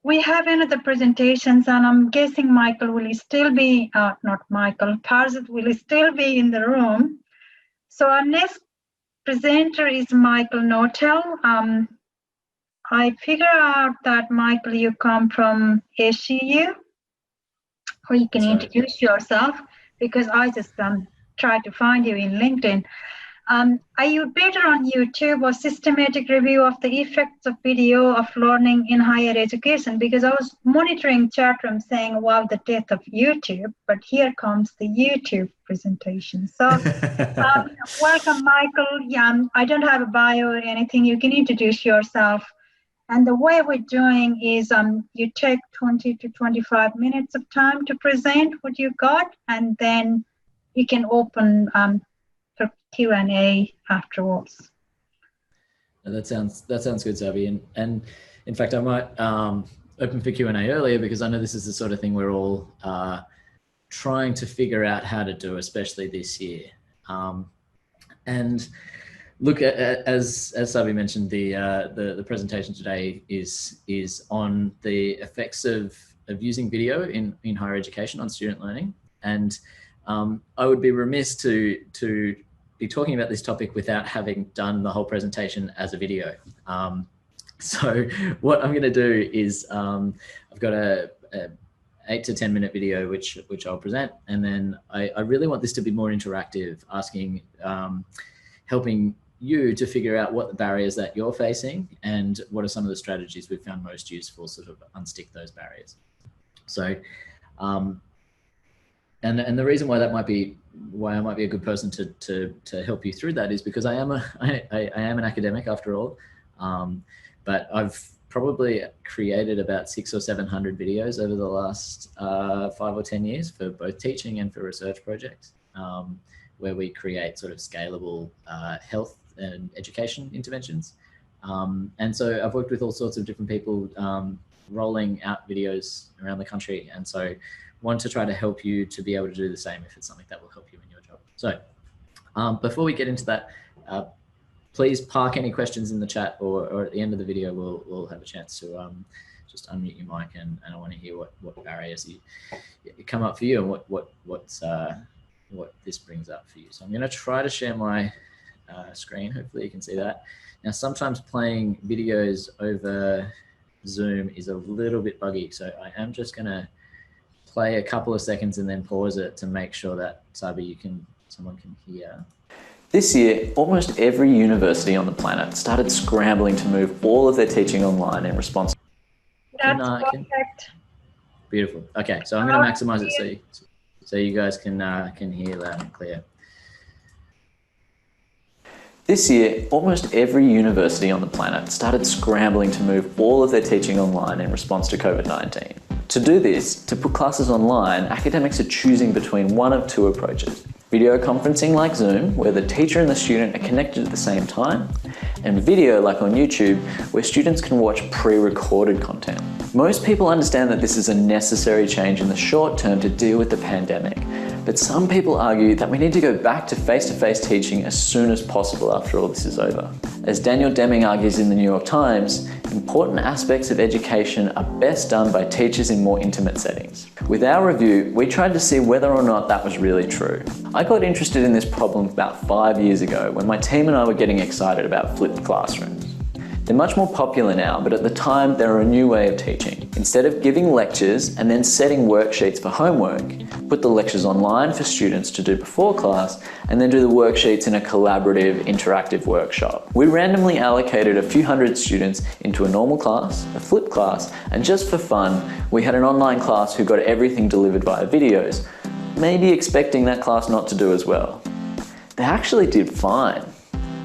We have another presentations, and I'm guessing Michael will still be, not Michael, Parzit will still be in the room. So our next presenter is Michael Noetel. I figure out that, Michael, you come from SCU, or you can introduce yourself, because I just tried to find you in LinkedIn. Are you better on YouTube or systematic review of the effects of video of learning in higher education? Because I was monitoring chat room saying, wow, the death of YouTube, but here comes the YouTube presentation. So welcome, Michael. I don't have a bio or anything. You can introduce yourself. And the way we're doing is you take 20 to 25 minutes of time to present what you got, and then you can open for Q&A afterwards. That sounds good, Sabi. And in fact, I might open for Q&A earlier, because I know this is the sort of thing we're all trying to figure out how to do, especially this year. And look, as Sabi mentioned, the presentation today is on the effects of using video in higher education on student learning. And I would be remiss to be talking about this topic without having done the whole presentation as a video. So what I'm going to do is I've got a 8 to 10 minute video which I'll present, and then I really want this to be more interactive, asking, helping you to figure out what the barriers that you're facing and what are some of the strategies we've found most useful, sort of unstick those barriers. So. And the reason why I might be a good person to help you through that is because I am an academic after all, but I've probably created about 600 or 700 videos over the last 5 or 10 years for both teaching and for research projects, where we create sort of scalable health and education interventions. And so I've worked with all sorts of different people rolling out videos around the country, and so want to try to help you to be able to do the same if it's something that will help you in your job. So before we get into that, please park any questions in the chat, or at the end of the video, we'll have a chance to just unmute your mic, and I want to hear what barriers you come up for you, and what this brings up for you. So I'm going to try to share my screen. Hopefully you can see that. Now, sometimes playing videos over Zoom is a little bit buggy, so I am just going to play a couple of seconds and then pause it to make sure that, Sabi, someone can hear. This year, almost every university on the planet started scrambling to move all of their teaching online in response. That's perfect. Beautiful. Okay, so I'm going to maximize it so you guys can hear loud and clear. This year, almost every university on the planet started scrambling to move all of their teaching online in response to COVID-19. To do this, to put classes online, academics are choosing between one of two approaches. Video conferencing like Zoom, where the teacher and the student are connected at the same time, and video like on YouTube, where students can watch pre-recorded content. Most people understand that this is a necessary change in the short term to deal with the pandemic, but some people argue that we need to go back to face-to-face teaching as soon as possible after all this is over. As Daniel Deming argues in the New York Times, important aspects of education are best done by teachers in more intimate settings. With our review, we tried to see whether or not that was really true. I got interested in this problem about 5 years ago when my team and I were getting excited about flipped classrooms. They're much more popular now, but at the time they were a new way of teaching. Instead of giving lectures and then setting worksheets for homework, put the lectures online for students to do before class, and then do the worksheets in a collaborative, interactive workshop. We randomly allocated a few hundred students into a normal class, a flipped class, and just for fun, we had an online class who got everything delivered via videos, maybe expecting that class not to do as well. They actually did fine.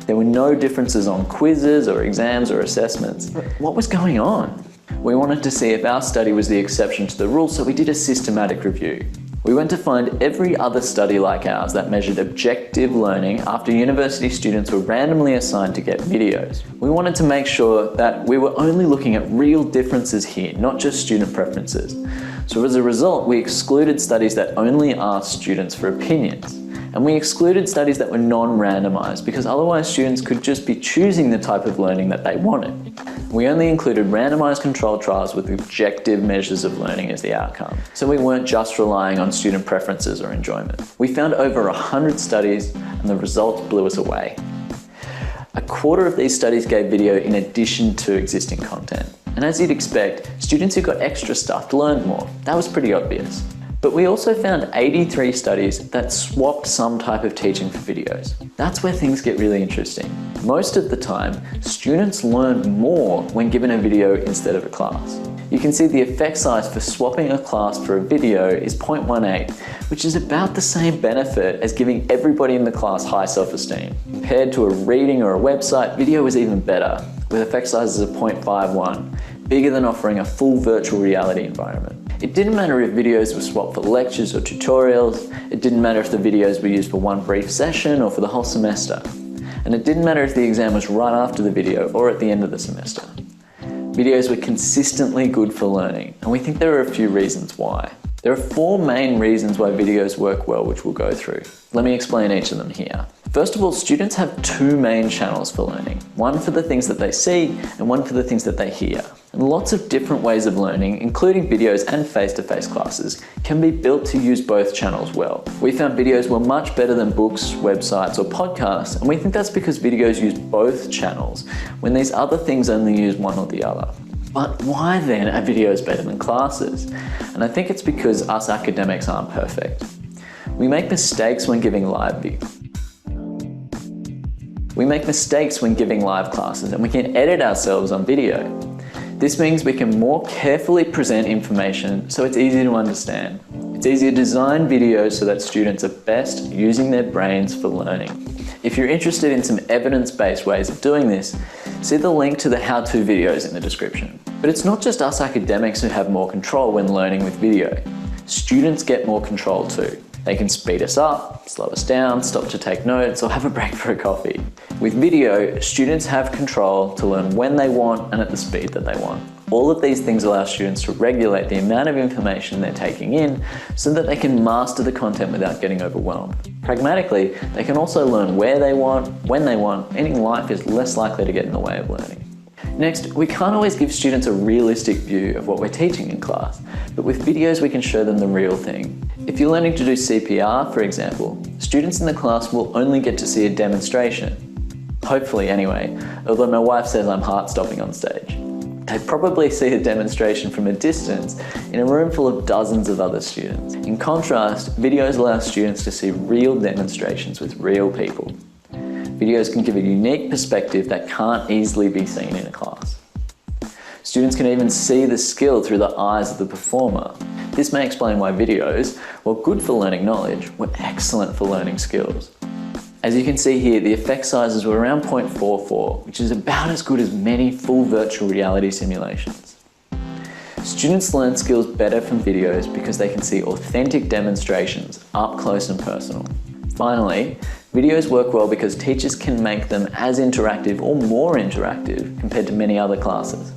There were no differences on quizzes or exams or assessments. What was going on? We wanted to see if our study was the exception to the rule, so we did a systematic review. We went to find every other study like ours that measured objective learning after university students were randomly assigned to get videos. We wanted to make sure that we were only looking at real differences here, not just student preferences. So as a result, we excluded studies that only asked students for opinions. And we excluded studies that were non-randomized because otherwise students could just be choosing the type of learning that they wanted. We only included randomised controlled trials with objective measures of learning as the outcome. So we weren't just relying on student preferences or enjoyment. We found over 100 studies and the results blew us away. A quarter of these studies gave video in addition to existing content. And as you'd expect, students who got extra stuff learned more. That was pretty obvious. But we also found 83 studies that swapped some type of teaching for videos. That's where things get really interesting. Most of the time, students learn more when given a video instead of a class. You can see the effect size for swapping a class for a video is 0.18, which is about the same benefit as giving everybody in the class high self-esteem. Compared to a reading or a website, video is even better, with effect sizes of 0.51, bigger than offering a full virtual reality environment. It didn't matter if videos were swapped for lectures or tutorials, it didn't matter if the videos were used for one brief session or for the whole semester. And it didn't matter if the exam was right after the video or at the end of the semester. Videos were consistently good for learning, and we think there are a few reasons why. There are 4 main reasons why videos work well, which we'll go through. Let me explain each of them here. First of all, students have 2 main channels for learning. One for the things that they see and one for the things that they hear. And lots of different ways of learning, including videos and face-to-face classes, can be built to use both channels well. We found videos were much better than books, websites or podcasts, and we think that's because videos use both channels when these other things only use one or the other. But why then are videos better than classes? And I think it's because us academics aren't perfect. We make mistakes when giving live classes, and we can edit ourselves on video. This means we can more carefully present information so it's easy to understand. It's easier to design videos so that students are best using their brains for learning. If you're interested in some evidence-based ways of doing this, see the link to the how-to videos in the description. But it's not just us academics who have more control when learning with video. Students get more control too. They can speed us up, slow us down, stop to take notes, or have a break for a coffee. With video, students have control to learn when they want and at the speed that they want. All of these things allow students to regulate the amount of information they're taking in so that they can master the content without getting overwhelmed. Pragmatically, they can also learn where they want, when they want, meaning life is less likely to get in the way of learning. Next, we can't always give students a realistic view of what we're teaching in class, but with videos we can show them the real thing. If you're learning to do CPR, for example, students in the class will only get to see a demonstration. Hopefully anyway, although my wife says I'm heart-stopping on stage. They probably see a demonstration from a distance in a room full of dozens of other students. In contrast, videos allow students to see real demonstrations with real people. Videos can give a unique perspective that can't easily be seen in a class. Students can even see the skill through the eyes of the performer. This may explain why videos, while good for learning knowledge, were excellent for learning skills. As you can see here, the effect sizes were around 0.44, which is about as good as many full virtual reality simulations. Students learn skills better from videos because they can see authentic demonstrations up close and personal. Finally, videos work well because teachers can make them as interactive or more interactive compared to many other classes.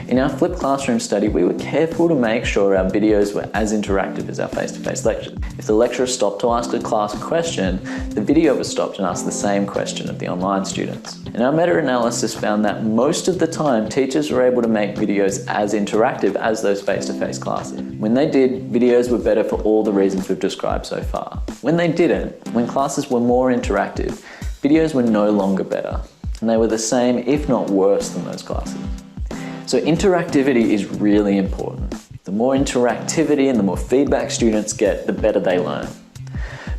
In our flipped classroom study, we were careful to make sure our videos were as interactive as our face-to-face lectures. If the lecturer stopped to ask a class a question, the video was stopped and asked the same question of the online students. And our meta-analysis found that most of the time, teachers were able to make videos as interactive as those face-to-face classes. When they did, videos were better for all the reasons we've described so far. When they didn't, when classes were more interactive, videos were no longer better. And they were the same, if not worse, than those classes. So interactivity is really important. The more interactivity and the more feedback students get, the better they learn.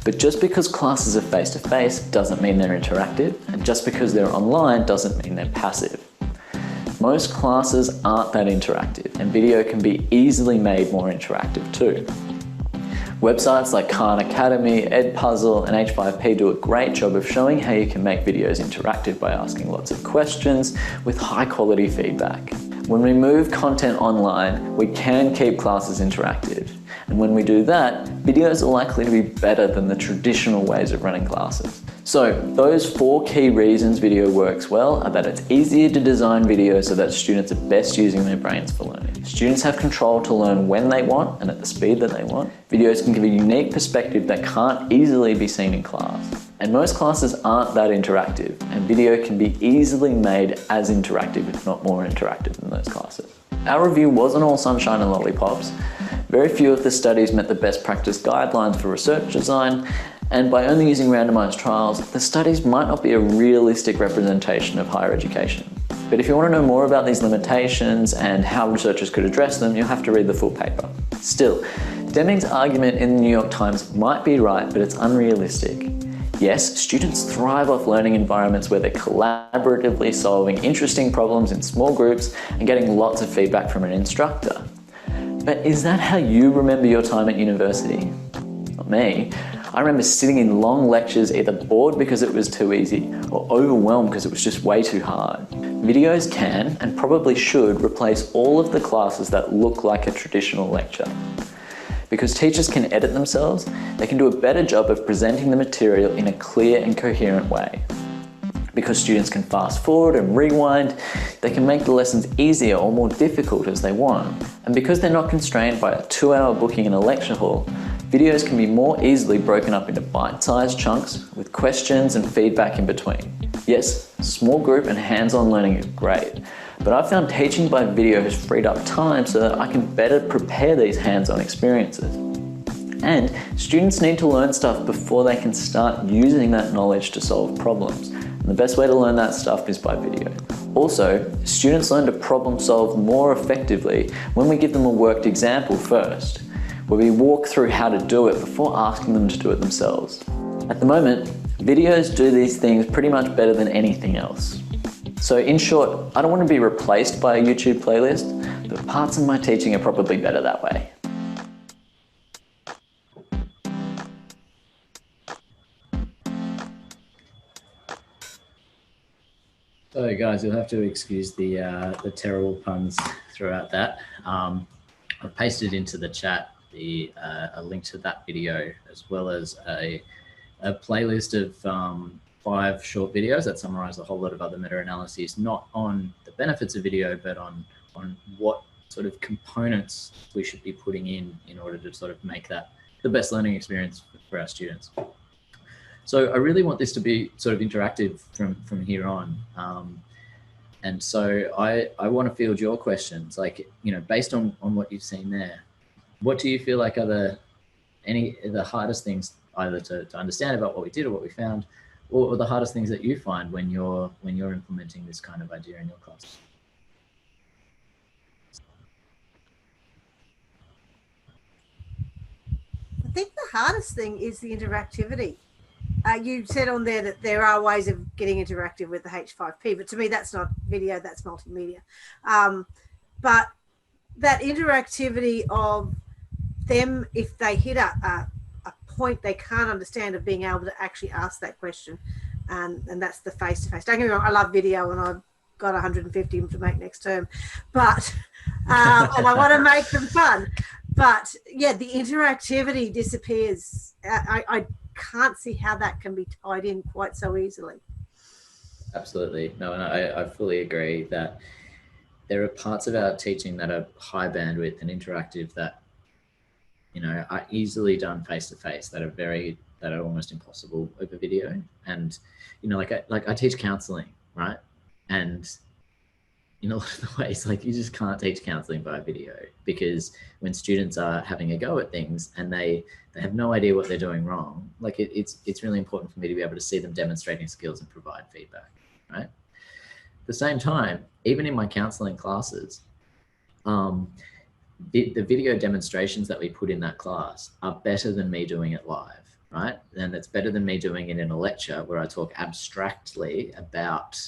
But just because classes are face-to-face doesn't mean they're interactive, and just because they're online doesn't mean they're passive. Most classes aren't that interactive, and video can be easily made more interactive too. Websites like Khan Academy, Edpuzzle and H5P do a great job of showing how you can make videos interactive by asking lots of questions with high quality feedback. When we move content online, we can keep classes interactive. And when we do that, videos are likely to be better than the traditional ways of running classes. So those 4 key reasons video works well are that it's easier to design videos so that students are best using their brains for learning. Students have control to learn when they want and at the speed that they want. Videos can give a unique perspective that can't easily be seen in class. And most classes aren't that interactive, and video can be easily made as interactive, if not more interactive than those classes. Our review wasn't all sunshine and lollipops. Very few of the studies met the best practice guidelines for research design, and by only using randomised trials, the studies might not be a realistic representation of higher education. But if you want to know more about these limitations and how researchers could address them, you'll have to read the full paper. Still, Deming's argument in the New York Times might be right, but it's unrealistic. Yes, students thrive off learning environments where they're collaboratively solving interesting problems in small groups and getting lots of feedback from an instructor. But is that how you remember your time at university? Not me. I remember sitting in long lectures either bored because it was too easy or overwhelmed because it was just way too hard. Videos can, and probably should, replace all of the classes that look like a traditional lecture. Because teachers can edit themselves, they can do a better job of presenting the material in a clear and coherent way. Because students can fast forward and rewind, they can make the lessons easier or more difficult as they want. And because they're not constrained by a 2-hour booking in a lecture hall, videos can be more easily broken up into bite-sized chunks with questions and feedback in between. Yes, small group and hands-on learning is great, but I've found teaching by video has freed up time so that I can better prepare these hands-on experiences. And students need to learn stuff before they can start using that knowledge to solve problems. And the best way to learn that stuff is by video. Also, students learn to problem solve more effectively when we give them a worked example first, where we walk through how to do it before asking them to do it themselves. At the moment, videos do these things pretty much better than anything else. So in short, I don't want to be replaced by a YouTube playlist, but parts of my teaching are probably better that way. So guys, you'll have to excuse the terrible puns throughout that. I've pasted into the chat a link to that video, as well as a playlist of 5 short videos that summarize a whole lot of other meta-analyses, not on the benefits of video, but on what sort of components we should be putting in order to sort of make that the best learning experience for our students. So I really want this to be sort of interactive from here on. And so I want to field your questions, like, you know, based on what you've seen there, what do you feel like are the hardest things either to understand about what we did or what we found, or the hardest things that you find when you're implementing this kind of idea in your class? I think the hardest thing is the interactivity. You said on there that there are ways of getting interactive with the H5P, but to me that's not video, that's multimedia. But that interactivity of them, if they hit a point they can't understand, of being able to actually ask that question, and that's the face-to-face. Don't get me wrong, I love video and I've got 150 to make next term, but and I want to make them fun. But yeah, the interactivity disappears. I can't see how that can be tied in quite so easily. Absolutely. No, and I fully agree that there are parts of our teaching that are high bandwidth and interactive that, you know, are easily done face-to-face, that are almost impossible over video. And, you know, like I teach counseling, right? And in a lot of the ways, like, you just can't teach counseling by video, because when students are having a go at things and they have no idea what they're doing wrong, like it's really important for me to be able to see them demonstrating skills and provide feedback, right? At the same time, even in my counseling classes, the video demonstrations that we put in that class are better than me doing it live, right? And it's better than me doing it in a lecture where I talk abstractly about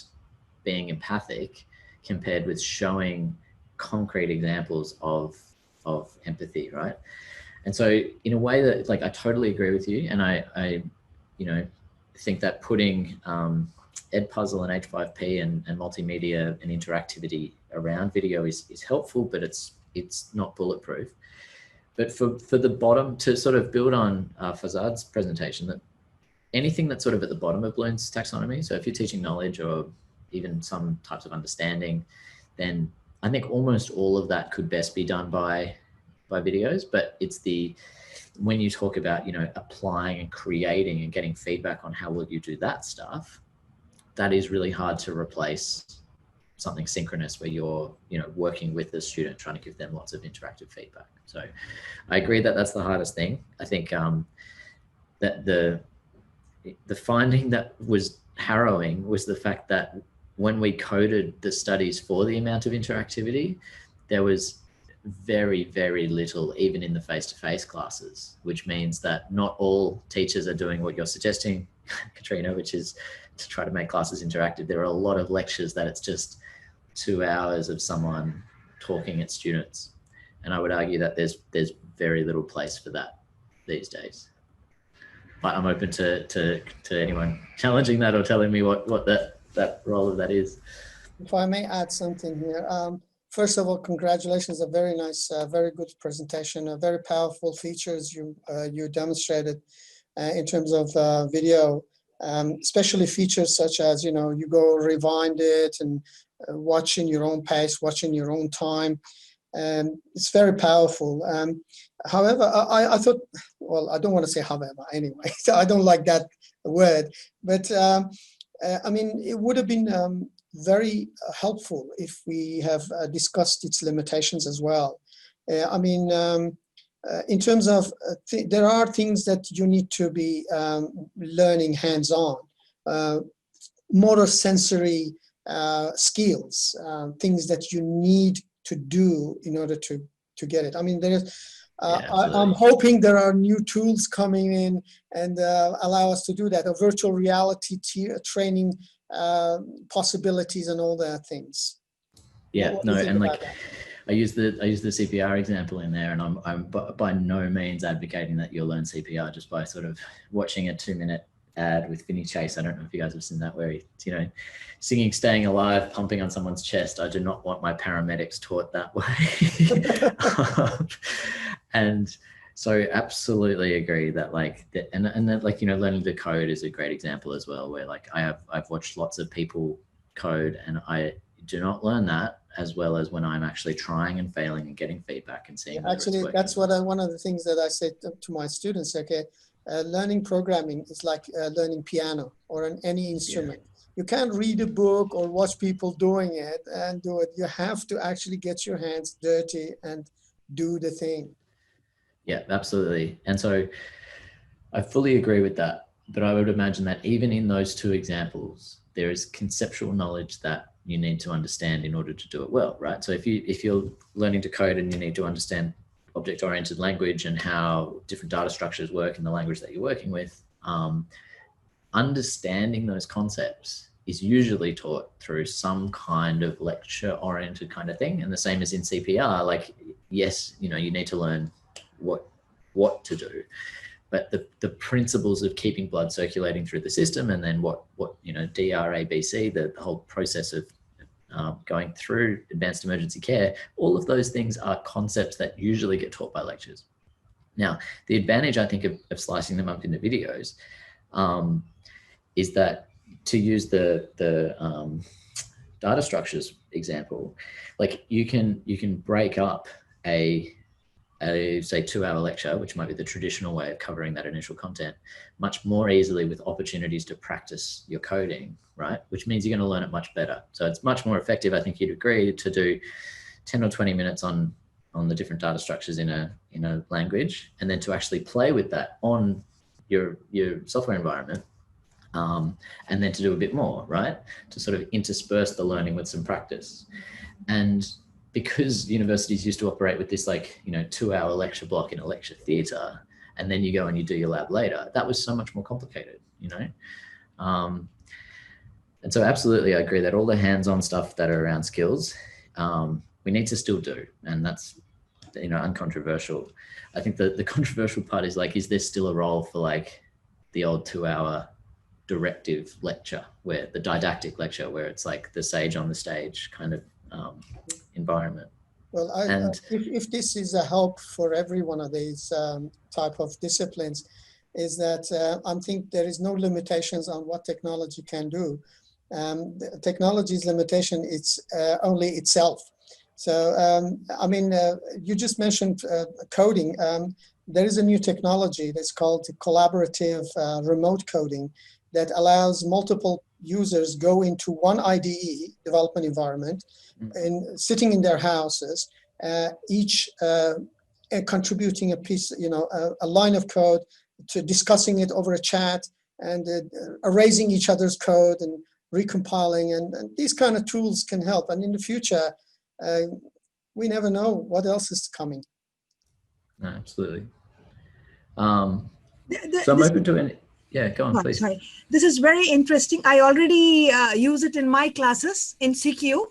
being empathic, compared with showing concrete examples of empathy, right? And so in a way that, like, I totally agree with you, and I you know, think that putting Edpuzzle and H5P and multimedia and interactivity around video is helpful, but it's not bulletproof. But for the bottom, to sort of build on Fazad's presentation, that anything that's sort of at the bottom of Bloom's taxonomy, so if you're teaching knowledge or even some types of understanding, then I think almost all of that could best be done by by videos, but it's when you talk about, you know, applying and creating and getting feedback on how will you do that stuff, that is really hard to replace something synchronous where you're, you know, working with the student, trying to give them lots of interactive feedback. So I agree that that's the hardest thing. I think that the finding that was harrowing was the fact that when we coded the studies for the amount of interactivity, there was very, very little, even in the face-to-face classes, which means that not all teachers are doing what you're suggesting, Katrina, which is to try to make classes interactive. There are a lot of lectures that it's just 2 hours of someone talking at students. And I would argue that there's very little place for that these days. But I'm open to anyone challenging that or telling me what that role of that is. If I may add something here. First of all, congratulations, a very nice, very good presentation, very powerful features you demonstrated in terms of video, especially features such as, you know, you go rewind it and watch in your own pace, watch in your own time. It's very powerful. However, I thought, well, I don't want to say however anyway, so I don't like that word, but I mean, it would have been very helpful if we have discussed its limitations as well. I mean, in terms of, there are things that you need to be learning hands-on, motor sensory skills, things that you need to do in order to get it. I mean, there is, I'm hoping there are new tools coming in and allow us to do that, a virtual reality training possibilities and all that things. Yeah, no, and like I use the CPR example in there, and I'm by no means advocating that you'll learn CPR just by sort of watching a 2-minute ad with Vinny Chase. I don't know if you guys have seen that, where he's, you know, singing Staying Alive, pumping on someone's chest. I do not want my paramedics taught that way. And so absolutely agree that like, and that, like, you know, learning to code is a great example as well, where like I've watched lots of people code, and I do not learn that as well as when I'm actually trying and failing and getting feedback and seeing. Yeah, actually, that's what one of the things that I said to my students. Okay, learning programming is like learning piano or any instrument. Yeah. You can't read a book or watch people doing it and do it. You have to actually get your hands dirty and do the thing. Yeah, absolutely. And so I fully agree with that. But I would imagine that even in those two examples, there is conceptual knowledge that you need to understand in order to do it well, right? So if you're learning to code and you need to understand object-oriented language and how different data structures work in the language that you're working with, understanding those concepts is usually taught through some kind of lecture-oriented kind of thing. And the same as in CPR, like, yes, you know, you need to learn what to do, but the principles of keeping blood circulating through the system, and then what you know, DRABC, the whole process of going through advanced emergency care, all of those things are concepts that usually get taught by lectures. Now, the advantage, I think, of slicing them up into videos is that, to use the data structures example, like you can break up a say 2-hour lecture, which might be the traditional way of covering that initial content, much more easily with opportunities to practice your coding, right? Which means you're going to learn it much better. So it's much more effective, I think you'd agree, to do 10 or 20 minutes on the different data structures in a language, and then to actually play with that on your software environment, and then to do a bit more, right? To sort of intersperse the learning with some practice. And because universities used to operate with this, like, you know, 2-hour lecture block in a lecture theatre, and then you go and you do your lab later, that was so much more complicated, you know? And so absolutely, I agree that all the hands-on stuff that are around skills, we need to still do, and that's, you know, uncontroversial. I think the controversial part is, like, is there still a role for like the old 2-hour directive lecture, where the didactic lecture, where it's like the sage on the stage kind of environment? Well, if this is a help for every one of these type of disciplines, is that I think there is no limitations on what technology can do. The technology's limitation, it's only itself. So, I mean, you just mentioned coding. There is a new technology that's called collaborative remote coding that allows multiple users go into one IDE development environment and sitting in their houses, each contributing a piece, a line of code, to discussing it over a chat and erasing each other's code and recompiling, and these kind of tools can help. And in the future, we never know what else is coming. No, absolutely. So I'm open to any. Yeah, go on, please. Sorry. This is very interesting. I already use it in my classes in CQ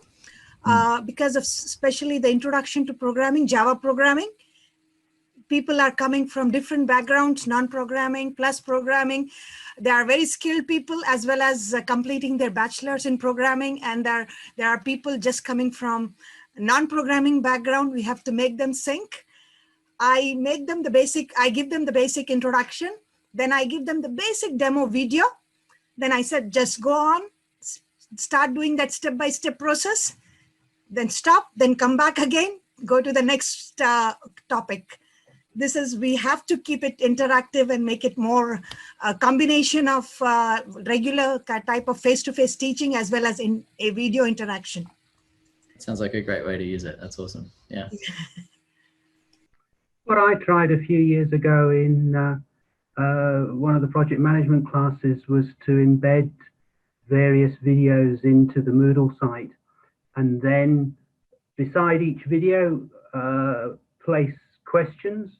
because of especially the introduction to programming, Java programming. People are coming from different backgrounds, non-programming plus programming. They are very skilled people as well as completing their bachelor's in programming. And there are people just coming from non-programming background. We have to make them sync. I make them the basic, I give them the basic introduction. Then I give them the basic demo video. Then I said, just go on, start doing that step-by-step process, then stop, then come back again, go to the next topic. This is, we have to keep it interactive and make it more a combination of regular type of face-to-face teaching as well as in a video interaction. Sounds like a great way to use it. That's awesome. Yeah. What I tried a few years ago in one of the project management classes was to embed various videos into the Moodle site, and then beside each video place questions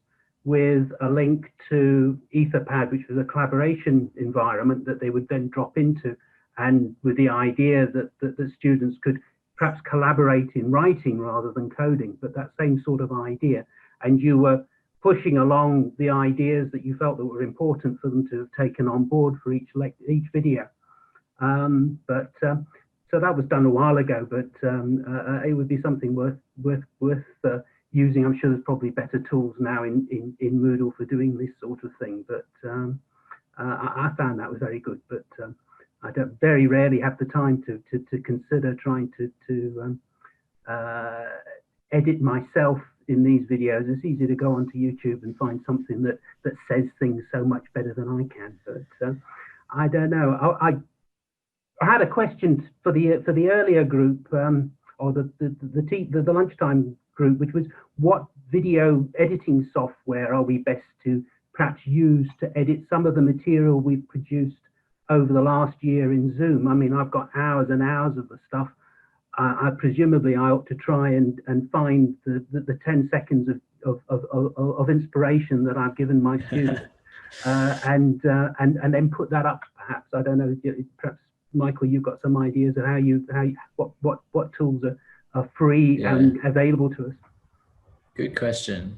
with a link to Etherpad, which was a collaboration environment that they would then drop into, and with the idea that the students could perhaps collaborate in writing rather than coding, but that same sort of idea. And you were pushing along the ideas that you felt that were important for them to have taken on board for each video. So that was done a while ago, but it would be something worth using. I'm sure there's probably better tools now in Moodle for doing this sort of thing, but I found that was very good. But I don't very rarely have the time to consider trying to edit myself in these videos. It's easy to go onto YouTube and find something that says things so much better than I can. But I don't know. I had a question for the earlier group, or the lunchtime group, which was, what video editing software are we best to perhaps use to edit some of the material we've produced over the last year in Zoom? I mean, I've got hours and hours of the stuff. Presumably I ought to try and find the 10 seconds of inspiration that I've given my students and then put that up, perhaps. I don't know, perhaps Michael, you've got some ideas of what tools are free and available to us. Good question.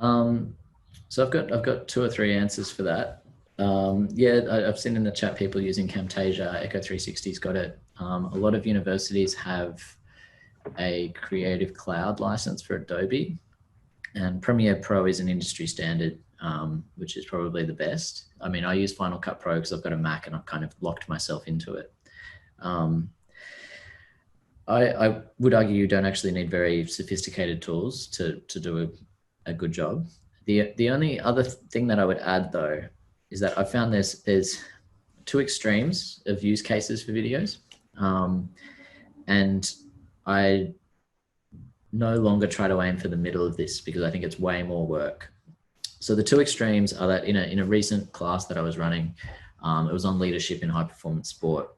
So I've got 2 or 3 answers for that. I've seen in the chat people using Camtasia. Echo 360's got it. A lot of universities have a Creative Cloud license for Adobe, and Premiere Pro is an industry standard, which is probably the best. I mean, I use Final Cut Pro because I've got a Mac and I've kind of locked myself into it. I would argue you don't actually need very sophisticated tools to do a good job. The only other thing that I would add, though, is that I found there's 2 extremes of use cases for videos. And I no longer try to aim for the middle of this because I think it's way more work. So the 2 extremes are that in a recent class that I was running, it was on leadership in high performance sport.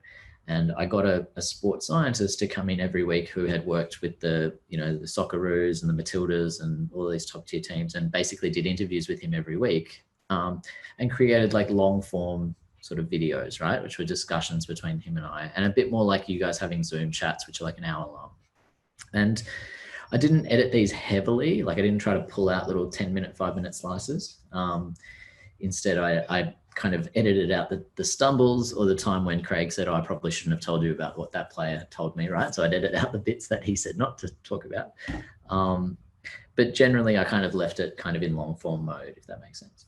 And I got a sports scientist to come in every week who had worked with the Socceroos and the Matildas and all these top tier teams, and basically did interviews with him every week, and created like long form sort of videos, right? Which were discussions between him and I, and a bit more like you guys having Zoom chats, which are like an hour long. And I didn't edit these heavily. Like I didn't try to pull out little 10-minute, 5-minute slices. Instead, I kind of edited out the stumbles or the time when Craig said, oh, I probably shouldn't have told you about what that player told me, right? So I'd edit out the bits that he said not to talk about. But generally, I kind of left it kind of in long form mode, if that makes sense.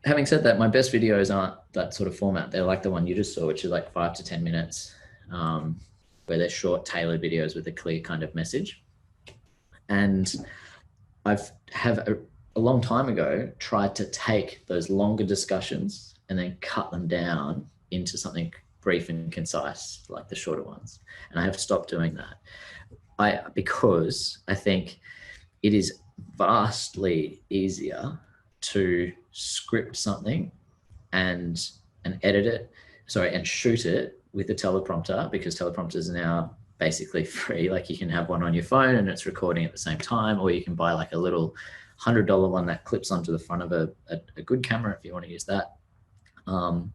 Having said that, my best videos aren't that sort of format. They're like the one you just saw, which is like 5 to 10 minutes. where they're short, tailored videos with a clear kind of message. And I've a long time ago tried to take those longer discussions and then cut them down into something brief and concise, like the shorter ones. And I have stopped doing that. Because I think it is vastly easier to script something and edit it, and shoot it with a teleprompter, because teleprompters are now basically free. Like you can have one on your phone and it's recording at the same time, or you can buy like a little $100 one that clips onto the front of a good camera if you want to use that. And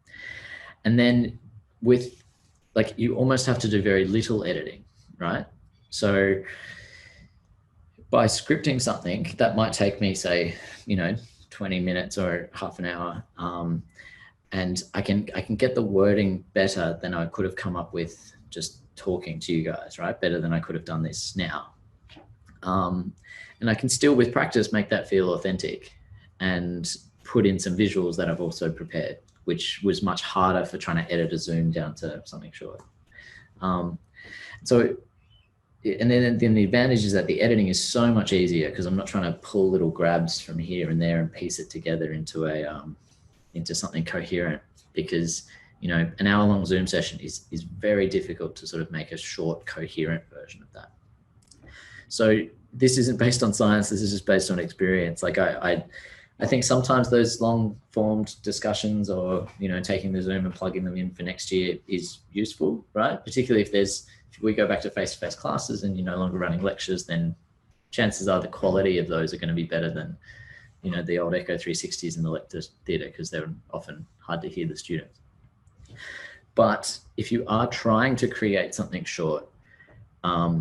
then with like, you almost have to do very little editing, right? So by scripting something that might take me, say, 20 minutes or half an hour, and I can get the wording better than I could have come up with just talking to you guys, right? Better than I could have done this now. And I can still, with practice, make that feel authentic and put in some visuals that I've also prepared, which was much harder for trying to edit a Zoom down to something short. And then the advantage is that the editing is so much easier because I'm not trying to pull little grabs from here and there and piece it together into into something coherent, because an hour-long Zoom session is very difficult to sort of make a short, coherent version of that. So this isn't based on science. This is just based on experience. Like I think sometimes those long-formed discussions, or taking the Zoom and plugging them in for next year, is useful, right? Particularly if we go back to face-to-face classes and you're no longer running lectures, then chances are the quality of those are going to be better than the old Echo 360s in the lecture theatre, because they're often hard to hear the students. But if you are trying to create something short, I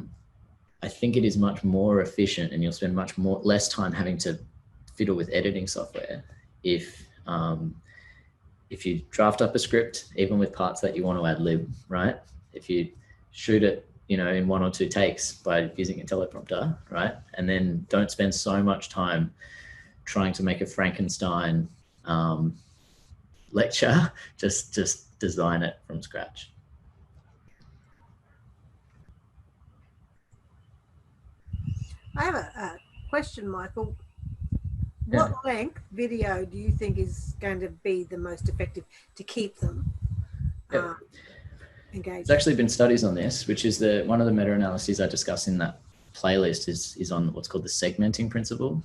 think it is much more efficient, and you'll spend less time having to fiddle with editing software if you draft up a script, even with parts that you want to ad lib, right? If you shoot it, in 1 or 2 takes by using a teleprompter, right? And then don't spend so much time trying to make a Frankenstein lecture, just design it from scratch. I have a question, Michael. What length video do you think is going to be the most effective to keep them engaged? There's actually been studies on this, which is one of the meta-analyses I discuss in that playlist is on what's called the segmenting principle,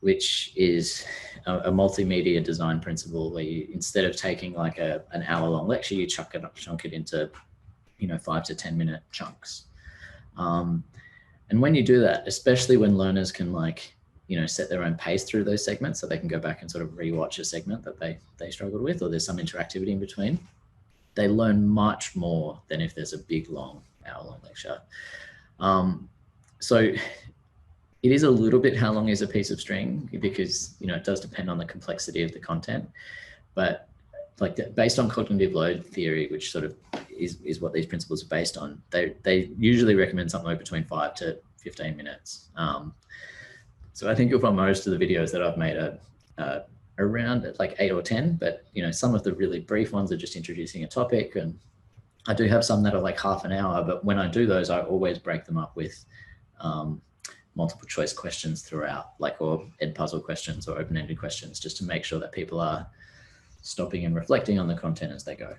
which is a multimedia design principle where you, instead of taking like an hour-long lecture, you chunk it into 5 to 10 minute chunks. And when you do that, especially when learners can set their own pace through those segments, so they can go back and sort of rewatch a segment that they struggled with, or there's some interactivity in between, they learn much more than if there's a big, long, hour-long lecture. So it is a little bit how long is a piece of string, because it does depend on the complexity of the content. But based on cognitive load theory, which sort of is what these principles are based on, they usually recommend somewhere between 5 to 15 minutes. So I think you'll find most of the videos that I've made are around like 8 or 10, but some of the really brief ones are just introducing a topic, and I do have some that are like half an hour, but when I do those, I always break them up with multiple choice questions throughout, or ed puzzle questions or open-ended questions, just to make sure that people are stopping and reflecting on the content as they go.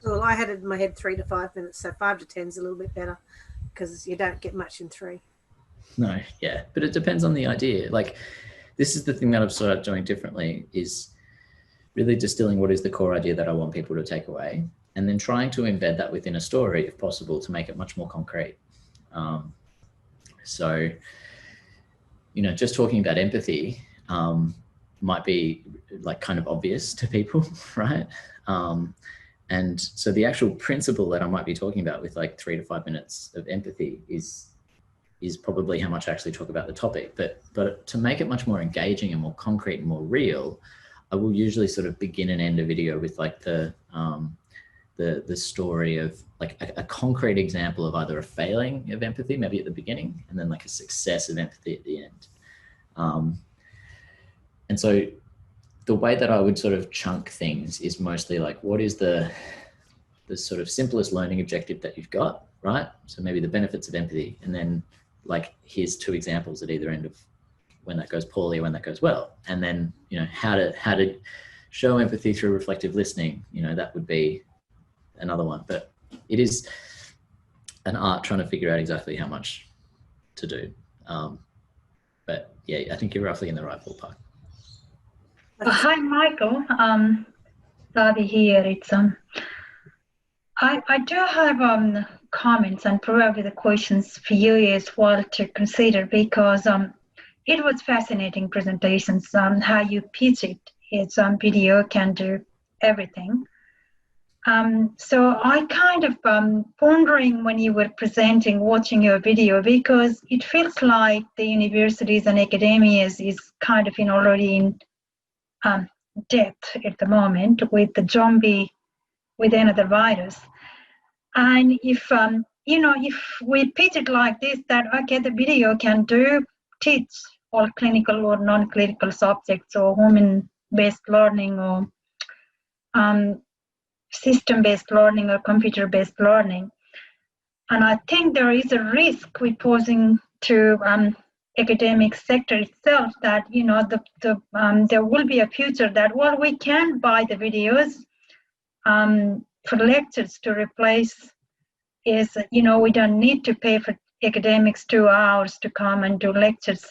Well, I had it in my head 3 to 5 minutes, so 5 to 10 is a little bit better, because you don't get much in 3. No, yeah, but it depends on the idea. This is the thing that I've started doing differently, is really distilling what is the core idea that I want people to take away, and then trying to embed that within a story if possible to make it much more concrete. So, just talking about empathy might be kind of obvious to people, right? And so the actual principle that I might be talking about with 3 to 5 minutes of empathy is probably how much I actually talk about the topic. But to make it much more engaging and more concrete and more real, I will usually sort of begin and end a video with the story of a concrete example of either a failing of empathy, maybe at the beginning, and then a success of empathy at the end. And so the way that I would sort of chunk things is mostly what is the the sort of simplest learning objective that you've got, right? So maybe the benefits of empathy, and then like, here's 2 examples at either end of when that goes poorly, when that goes well. And then, you know, how to show empathy through reflective listening, you know, that would be another one. But it is an art trying to figure out exactly how much to do. But yeah, I think you're roughly in the right ballpark. Hi, Michael. Savi here. It's I do have comments and probably the questions for you as well to consider, because it was fascinating presentations. How you pitch it. It's video can do everything. So I kind of pondering when you were presenting, watching your video, because it feels like the universities and academia is kind of already in death at the moment with the zombie, with another virus. And if if we pitch it like this, that okay, the video can teach all clinical or non-clinical subjects, or human-based learning, or system-based learning, or computer-based learning. And I think there is a risk with posing to academic sector itself that there will be a future that, well, we can buy the videos for lectures to replace we don't need to pay for academics 2 hours to come and do lectures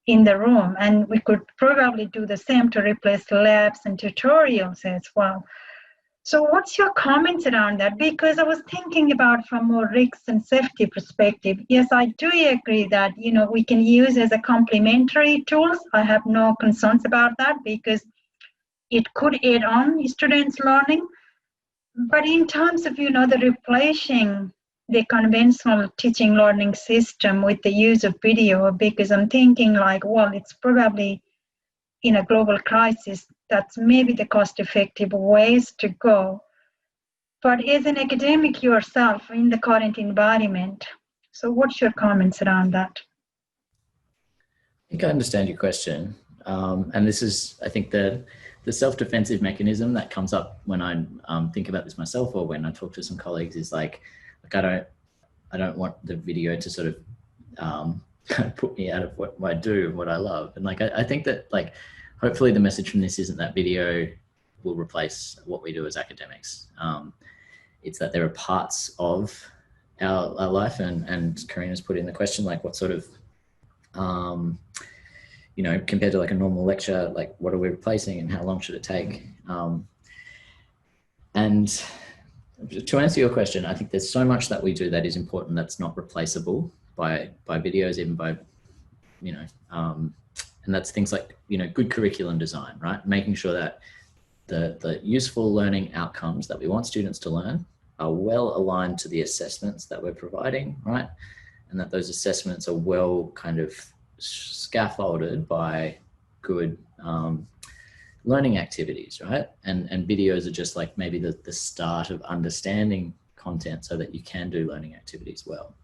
in the room, and we could probably do the same to replace labs and tutorials as well. So what's your comments around that? Because I was thinking about from more risks and safety perspective. Yes, I do agree that, we can use as a complementary tools. I have no concerns about that because it could aid on students' learning. But in terms of, the replacing the conventional teaching learning system with the use of video, because I'm thinking like, well, it's probably in a global crisis, that's maybe the cost-effective ways to go. But as an academic yourself in the current environment, so what's your comments around that? I think I understand your question. And this is, I think, the self-defensive mechanism that comes up when I think about this myself, or when I talk to some colleagues, is like I don't want the video to sort of put me out of what I do, what I love. And like, I think that, like, hopefully the message from this isn't that video will replace what we do as academics. It's that there are parts of our life, and Karina's put in the question, like, what sort of, compared to like a normal lecture, like what are we replacing and how long should it take? And to answer your question, I think there's so much that we do that is important that's not replaceable by videos, even by, and that's things like, good curriculum design, right? Making sure that the useful learning outcomes that we want students to learn are well aligned to the assessments that we're providing, right? And that those assessments are well kind of scaffolded by good learning activities, right? And videos are just like maybe the start of understanding content so that you can do learning activities well.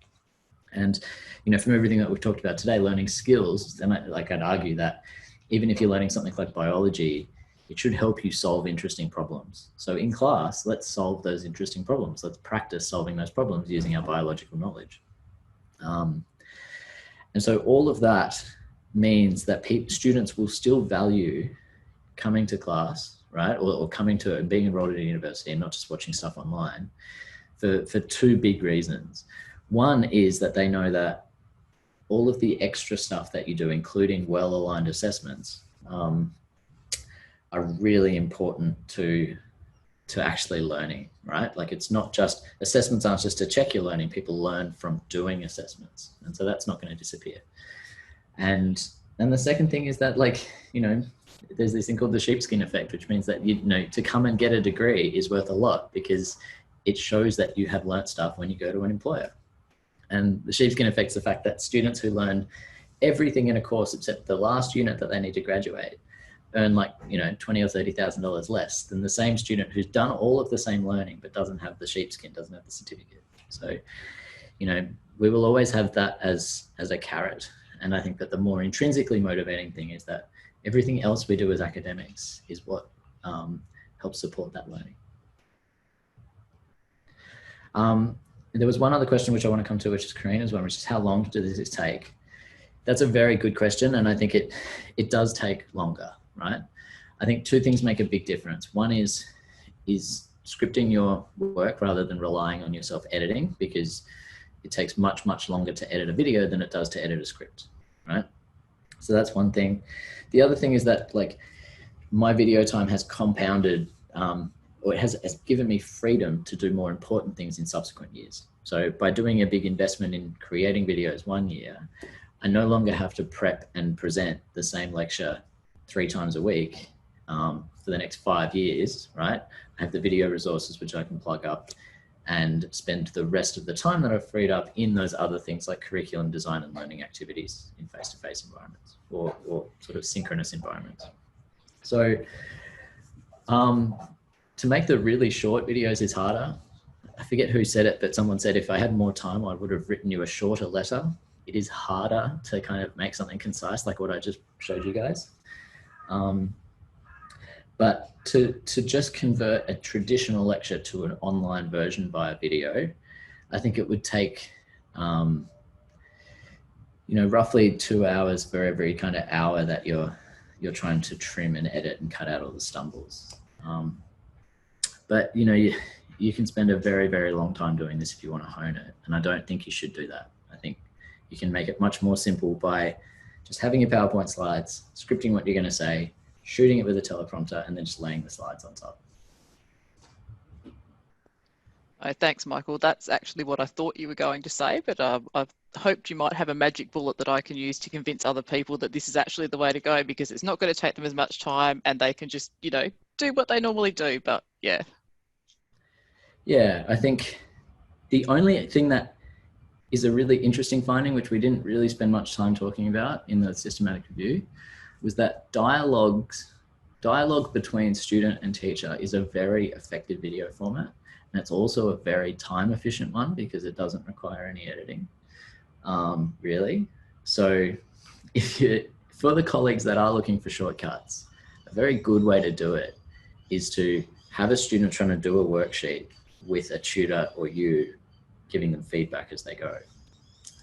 And, from everything that we've talked about today, learning skills, then I'd argue that even if you're learning something like biology, it should help you solve interesting problems. So in class, let's solve those interesting problems. Let's practice solving those problems using our biological knowledge. And so all of that means that students will still value coming to class, right? Or coming to being enrolled at a university and not just watching stuff online for 2 big reasons. One is that they know that all of the extra stuff that you do, including well-aligned assessments, are really important to actually learning, right? Like, it's not just, assessments aren't just to check your learning, people learn from doing assessments. And so that's not going to disappear. And then the second thing is that, like, there's this thing called the sheepskin effect, which means that, to come and get a degree is worth a lot because it shows that you have learnt stuff when you go to an employer. And the sheepskin effect is the fact that students who learn everything in a course except the last unit that they need to graduate earn like, $20,000 or $30,000 less than the same student who's done all of the same learning but doesn't have the sheepskin, doesn't have the certificate. So, we will always have that as a carrot. And I think that the more intrinsically motivating thing is that everything else we do as academics is what helps support that learning. There was one other question which I want to come to, which is Karina's one, which is how long does this take? That's a very good question, and I think it does take longer, right? I think two things make a big difference. One is scripting your work rather than relying on yourself editing, because it takes much, much longer to edit a video than it does to edit a script, right? So that's one thing. The other thing is that, like, my video time has compounded, or it has given me freedom to do more important things in subsequent years. So by doing a big investment in creating videos one year, I no longer have to prep and present the same lecture 3 times a week for the next 5 years, right? I have the video resources which I can plug up and spend the rest of the time that I've freed up in those other things like curriculum design and learning activities in face-to-face environments or sort of synchronous environments. So to make the really short videos is harder. I forget who said it, but someone said, if I had more time, I would have written you a shorter letter. It is harder to kind of make something concise like what I just showed you guys. But to just convert a traditional lecture to an online version via video, I think it would take, you know, roughly 2 hours for every kind of hour that you're trying to trim and edit and cut out all the stumbles. But you know, you can spend a very, very long time doing this if you want to hone it. And I don't think you should do that. I think you can make it much more simple by just having your PowerPoint slides, scripting what you're going to say, shooting it with a teleprompter, and then just laying the slides on top. Oh, thanks, Michael. That's actually what I thought you were going to say, but I hoped you might have a magic bullet that I can use to convince other people that this is actually the way to go, because it's not going to take them as much time and they can just, you know, do what they normally do. But yeah. Yeah, I think the only thing that is a really interesting finding, which we didn't really spend much time talking about in the systematic review, was that dialogue between student and teacher is a very effective video format. And it's also a very time efficient one because it doesn't require any editing, really. So for the colleagues that are looking for shortcuts, a very good way to do it is to have a student trying to do a worksheet with a tutor or you giving them feedback as they go.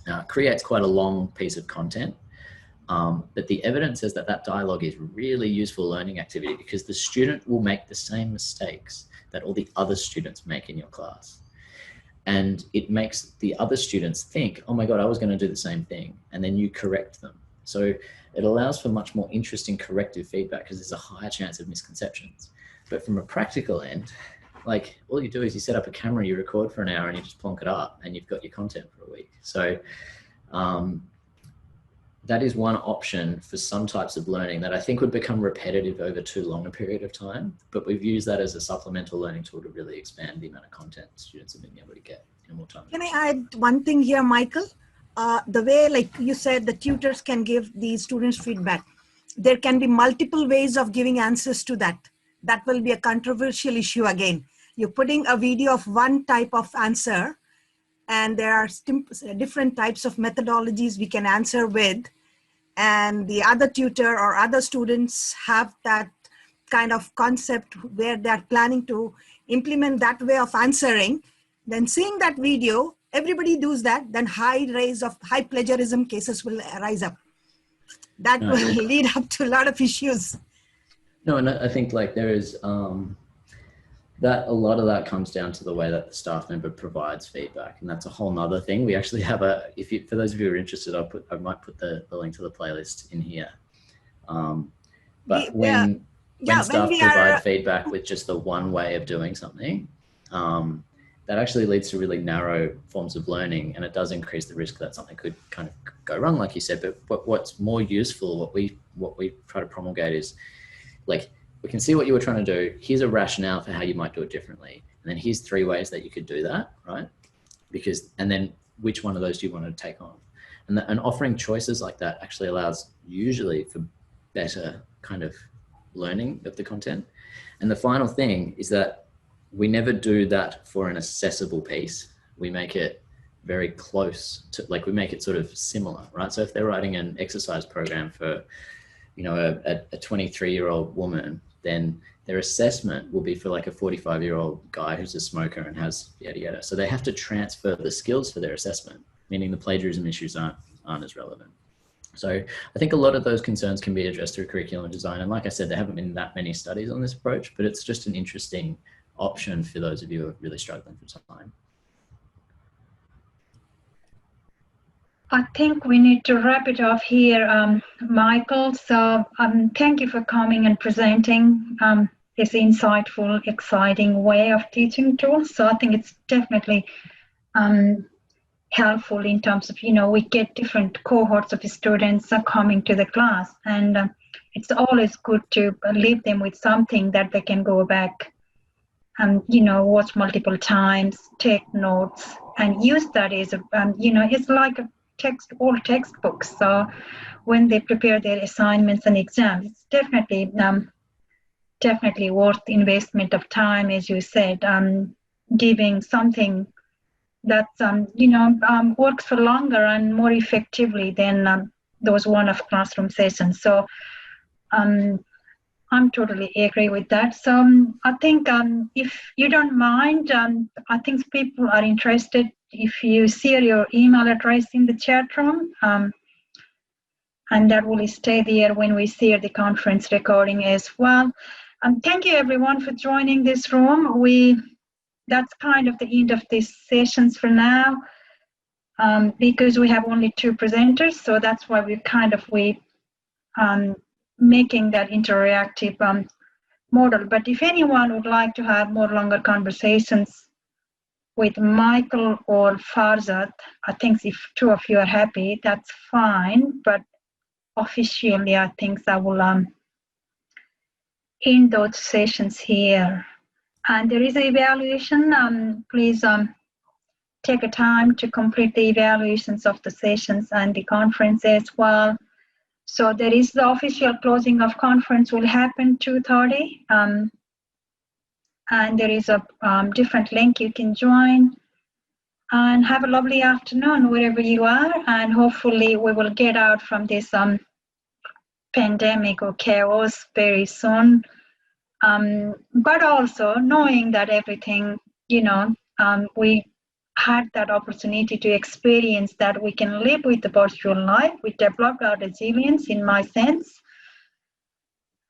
Now, it creates quite a long piece of content, but the evidence says that dialogue is really useful learning activity because the student will make the same mistakes that all the other students make in your class. And it makes the other students think, oh my God, I was going to do the same thing. And then you correct them. So it allows for much more interesting corrective feedback because there's a higher chance of misconceptions. But from a practical end, like all you do is you set up a camera, you record for an hour and you just plonk it up and you've got your content for a week. So that is one option for some types of learning that I think would become repetitive over too long a period of time. But we've used that as a supplemental learning tool to really expand the amount of content students have been able to get in a more time. Can I add one thing here, Michael? The way, like you said, the tutors can give the students feedback. There can be multiple ways of giving answers to that. That will be a controversial issue again. You're putting a video of one type of answer, and there are different types of methodologies we can answer with. And the other tutor or other students have that kind of concept where they're planning to implement that way of answering. Then seeing that video, everybody does that, then high plagiarism cases will rise up. That will lead up to a lot of issues. No, and I think like there is that a lot of that comes down to the way that the staff member provides feedback, and that's a whole nother thing. We actually have for those of you who are interested, I might put the link to the playlist in here. But when staff provide feedback with just the one way of doing something, that actually leads to really narrow forms of learning, and it does increase the risk that something could kind of go wrong, like you said. But what's more useful, what we try to promulgate is, like, we can see what you were trying to do. Here's a rationale for how you might do it differently. And then here's 3 ways that you could do that, right? And then which one of those do you want to take on? And offering choices like that actually allows usually for better kind of learning of the content. And the final thing is that we never do that for an accessible piece. We make it very close to, like, we make it sort of similar, right? So if they're writing an exercise program for you know, a 23-year-old woman, then their assessment will be for like a 45-year-old guy who's a smoker and has yada yada. So they have to transfer the skills for their assessment, meaning the plagiarism issues aren't as relevant. So I think a lot of those concerns can be addressed through curriculum design. And like I said, there haven't been that many studies on this approach, but it's just an interesting option for those of you who are really struggling for time. I think we need to wrap it off here, Michael. So thank you for coming and presenting this insightful, exciting way of teaching tools. So I think it's definitely helpful in terms of, you know, we get different cohorts of students coming to the class, and it's always good to leave them with something that they can go back and, you know, watch multiple times, take notes, and use that as a, you know, it's like a old textbooks. So when they prepare their assignments and exams, it's definitely definitely worth the investment of time, as you said, giving something that you know, works for longer and more effectively than those one-off classroom sessions. So I'm totally agree with that. So I think if you don't mind, I think people are interested if you share your email address in the chat room, and that will stay there when we share the conference recording as well. Thank you everyone for joining this room. That's kind of the end of these sessions for now, because we have only 2 presenters, so that's why we're making that interactive model. But if anyone would like to have more longer conversations with Michael or Farzad, I think if 2 of you are happy, that's fine. But officially, I think I will end those sessions here. And there is an evaluation. Please take a time to complete the evaluations of the sessions and the conference as well. So there is the official closing of conference will happen 2:30. And there is a different link you can join. And have a lovely afternoon wherever you are. And hopefully we will get out from this pandemic or chaos very soon. But also knowing that everything, you know, we had that opportunity to experience that we can live with the virtual life. We developed our resilience, in my sense.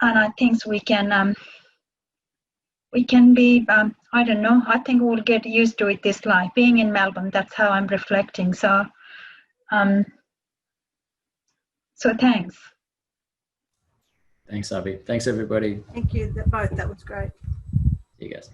And I think we can be, I don't know, I think we'll get used to it, this life. Being in Melbourne, that's how I'm reflecting. So, so thanks. Thanks, Abhi. Thanks, everybody. Thank you both. That was great. See you guys.